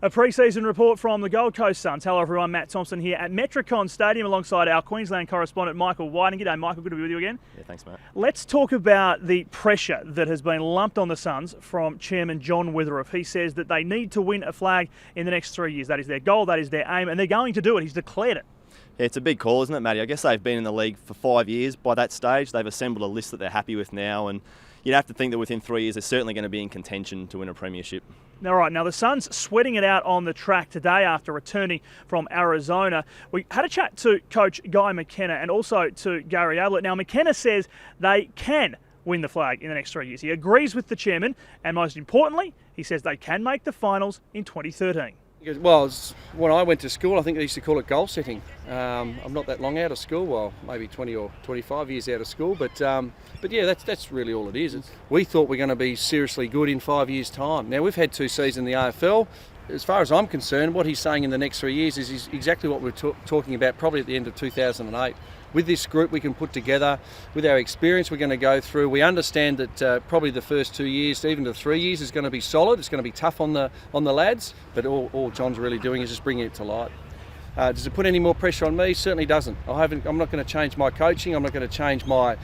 A pre-season report from the Gold Coast Suns. Hello everyone, Matt Thompson here at Metricon Stadium alongside our Queensland correspondent Michael Whiting. G'day Michael, good to be with you again. Yeah, thanks Matt. Let's talk about the pressure that has been lumped on the Suns from Chairman John Witherow. He says that they need to win a flag in the next 3 years. That is their goal, that is their aim, and they're going to do it. He's declared it. Yeah, it's a big call, isn't it, Matty? I guess they've been in the league for 5 years. By that stage, they've assembled a list that they're happy with now, and you'd have to think that within 3 years they're certainly going to be in contention to win a premiership. All right, now the Suns sweating it out on the track today after returning from Arizona. We had a chat to Coach Guy McKenna and also to Gary Ablett. Now McKenna says they can win the flag in the next 3 years. He agrees with the chairman, and most importantly, he says they can make the finals in 2013. Well, when I went to school, I think they used to call it goal setting. I'm not that long out of school, well, maybe 20 or 25 years out of school, but yeah, that's really all it is. We thought we're going to be seriously good in 5 years' time. Now, we've had 2 seasons in the AFL. As far as I'm concerned, what he's saying in the next 3 years is exactly what we're talking about probably at the end of 2008. With this group we can put together, with our experience we're going to go through, we understand that probably the first 2 years, even to 3 years, is going to be solid. It's going to be tough on the lads, but all John's really doing is just bringing it to light. Does it put any more pressure on me? Certainly doesn't. I'm not going to change my coaching. I'm not going to change my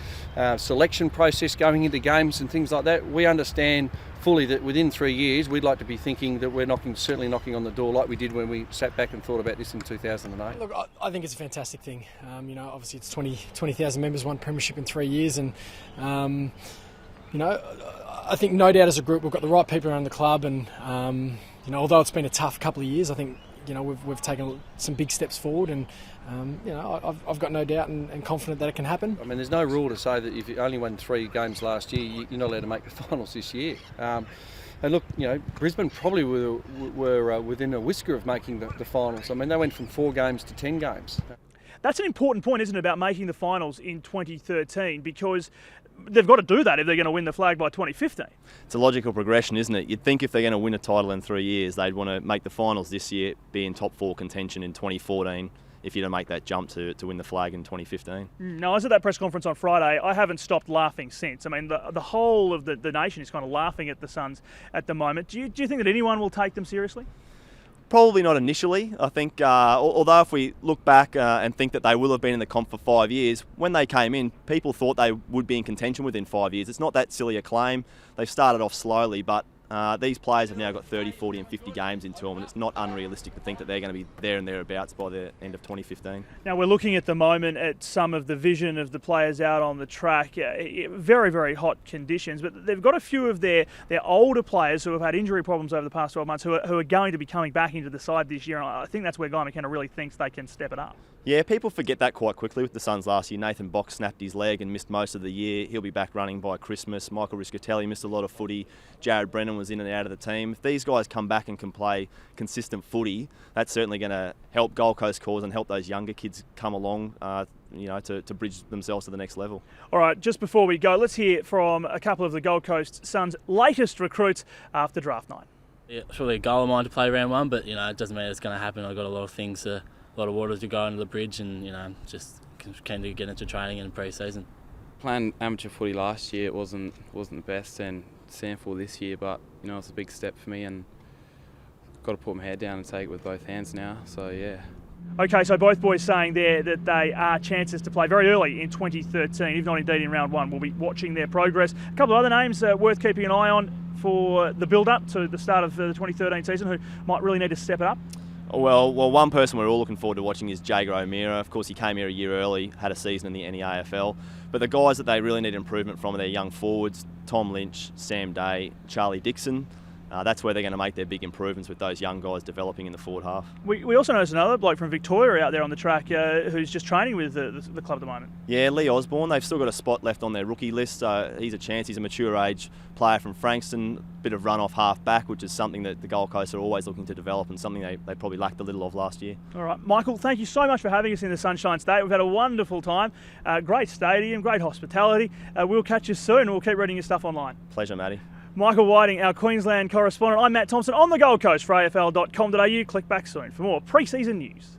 selection process going into games and things like that. We understand fully that within 3 years we'd like to be thinking that we're certainly knocking on the door like we did when we sat back and thought about this in 2008. Look, I think it's a fantastic thing. Obviously it's 20,000 members, won Premiership in 3 years, and I think no doubt as a group we've got the right people around the club, and although it's been a tough couple of years, I think we've taken some big steps forward, and I've got no doubt and confident that it can happen. I mean, there's no rule to say that if you only won 3 games last year, you're not allowed to make the finals this year. And look, Brisbane probably were within a whisker of making the finals. I mean, they went from 4 games to 10 games. That's an important point, isn't it, about making the finals in 2013, because they've got to do that if they're going to win the flag by 2015. It's a logical progression, isn't it? You'd think if they're going to win a title in 3 years, they'd want to make the finals this year, be in top 4 contention in 2014, if you're to make that jump to win the flag in 2015. Now, I was at that press conference on Friday. I haven't stopped laughing since. I mean, the whole of the nation is kind of laughing at the Suns at the moment. Do you think that anyone will take them seriously? Probably not initially. I think, although if we look back and think that they will have been in the comp for 5 years, when they came in, people thought they would be in contention within 5 years. It's not that silly a claim. They've started off slowly, but these players have now got 30, 40 and 50 games into them, and it's not unrealistic to think that they're going to be there and thereabouts by the end of 2015. Now, we're looking at the moment at some of the vision of the players out on the track. Very, very hot conditions, but they've got a few of their older players who have had injury problems over the past 12 months who are going to be coming back into the side this year, and I think that's where Guy McKenna really thinks they can step it up. Yeah, people forget that quite quickly with the Suns last year. Nathan Box snapped his leg and missed most of the year. He'll be back running by Christmas. Michael Riscatelli missed a lot of footy. Jared Brennan was in and out of the team. If these guys come back and can play consistent footy, that's certainly going to help Gold Coast cause and help those younger kids come along to bridge themselves to the next level. All right, just before we go, let's hear from a couple of the Gold Coast Suns' latest recruits after draft night. Yeah, surely a goal of mine to play round 1, but it doesn't mean it's going to happen. I've got a lot of things, a lot of water to go under the bridge, and just keen to get into training and pre-season. Playing amateur footy last year, it wasn't the best, and Sanford this year, but it's a big step for me, and got to put my head down and take it with both hands now. So yeah. Okay, so both boys saying there that they are chances to play very early in 2013, if not indeed in round 1. We'll be watching their progress. A couple of other names worth keeping an eye on for the build-up to the start of the 2013 season who might really need to step it up. Well, one person we're all looking forward to watching is Jager O'Meara. Of course, he came here a year early, had a season in the AFL. But the guys that they really need improvement from are their young forwards, Tom Lynch, Sam Day, Charlie Dixon. That's where they're going to make their big improvements with those young guys developing in the forward half. We also noticed another bloke from Victoria out there on the track who's just training with the club at the moment. Yeah, Lee Osborne. They've still got a spot left on their rookie list, so he's a chance. He's a mature age player from Frankston, bit of run-off half-back, which is something that the Gold Coast are always looking to develop and something they probably lacked a little of last year. All right, Michael, thank you so much for having us in the Sunshine State. We've had a wonderful time. Great stadium, great hospitality. We'll catch you soon and we'll keep reading your stuff online. Pleasure, Matty. Michael Whiting, our Queensland correspondent. I'm Matt Thompson on the Gold Coast for AFL.com.au. Click back soon for more pre-season news.